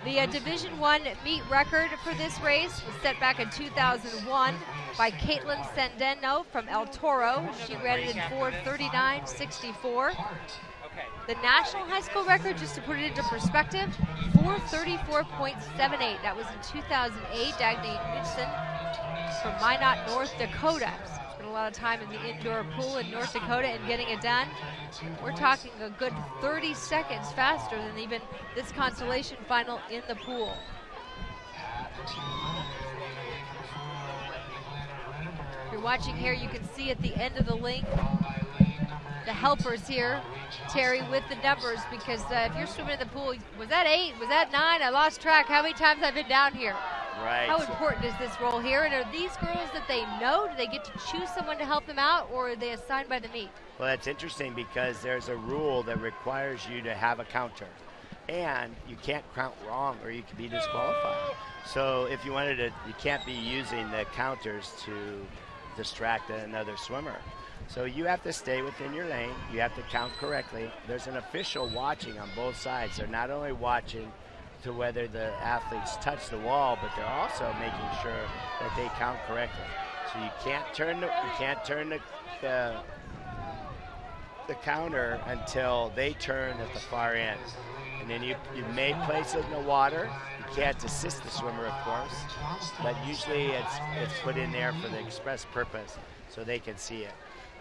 The Division I meet record for this race was set back in 2001 by Caitlin Sendeno from El Toro. She ran it in 4:39.64. The national high school record, just to put it into perspective, 4:34.78. That was in 2008. Dagny Knudsen from Minot, North Dakota. Spent a lot of time in the indoor pool in North Dakota and getting it done. We're talking a good 30 seconds faster than even this consolation final in the pool. If you're watching here, you can see at the end of the link the helpers here, Terry, with the numbers, because if you're swimming in the pool, was that 8? Was that 9? I lost track how many times I've been down here. Right. How important is this role here? And are these girls that they know? Do they get to choose someone to help them out, or are they assigned by the meet? Well, that's interesting because there's a rule that requires you to have a counter. And you can't count wrong or you can be disqualified. So if you wanted to, you can't be using the counters to distract another swimmer. So you have to stay within your lane. You have to count correctly. There's an official watching on both sides. They're not only watching to whether the athletes touch the wall, but they're also making sure that they count correctly. So you can't turn the counter until they turn at the far end. And then you may place it in the water. You can't assist the swimmer, of course, but usually it's put in there for the express purpose so they can see it.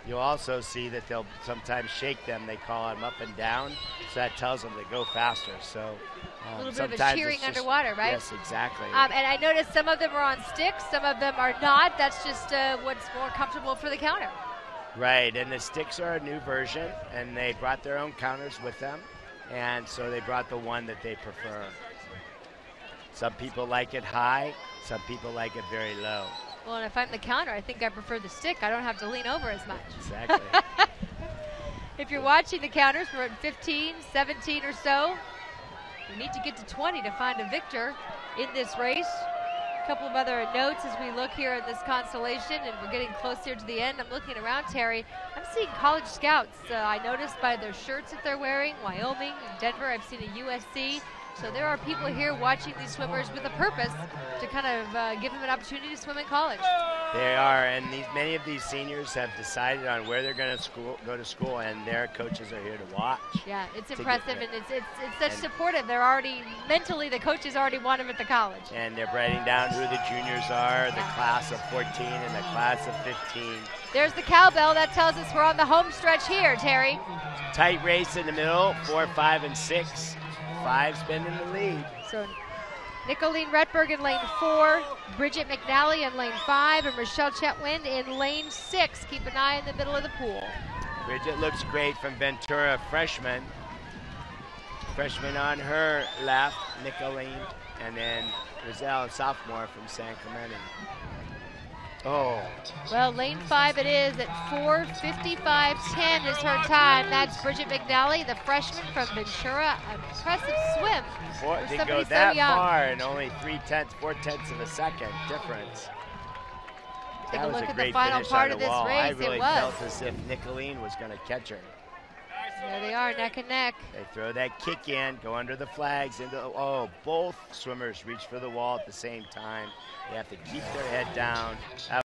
You'll also see that they'll sometimes shake them. They call them up and down, so that tells them to go faster. So a little bit of a cheering underwater, right? Yes, exactly. And I noticed some of them are on sticks, some of them are not. That's just what's more comfortable for the counter. Right, and the sticks are a new version, and they brought their own counters with them, and so they brought the one that they prefer. Some people like it high, some people like it very low. Well, and if I'm the counter, I think I prefer the stick. I don't have to lean over as much. Exactly. If you're watching the counters, we're at 15, 17 or so. We need to get to 20 to find a victor in this race. A couple of other notes as we look here at this constellation, and we're getting close here to the end. I'm looking around, Terry. I'm seeing college scouts. I noticed by their shirts that they're wearing, Wyoming, Denver. I've seen a USC. So there are people here watching these swimmers with a purpose to kind of give them an opportunity to swim in college. They are, and many of these seniors have decided on where they're going to go to school, and their coaches are here to watch. Yeah, it's impressive, and it's such supportive. They're already, mentally, the coaches already want them at the college. And they're writing down who the juniors are, the class of 14 and the class of 15. There's the cowbell. That tells us we're on the home stretch here, Terry. Tight race in the middle, 4, 5, and 6. 5's been in the lead. So Nicolene Retberg in lane 4, Bridget McNally in lane 5, and Rochelle Chetwynd in lane 6. Keep an eye in the middle of the pool. Bridget looks great from Ventura, freshman. Freshman on her left, Nicolene, and then Roselle, sophomore from San Clemente. Oh. Well, lane 5 it is at 4:55.10 is her time. That's Bridget McNally, the freshman from Ventura. Impressive swim. Didn't go that far, and only 4/10 of a second difference. Take a look at the final part of this race. I really felt as if Nicolene was going to catch her. There they are, neck and neck. They throw that kick in, go under the flags. Both swimmers reach for the wall at the same time. They have to keep their head down.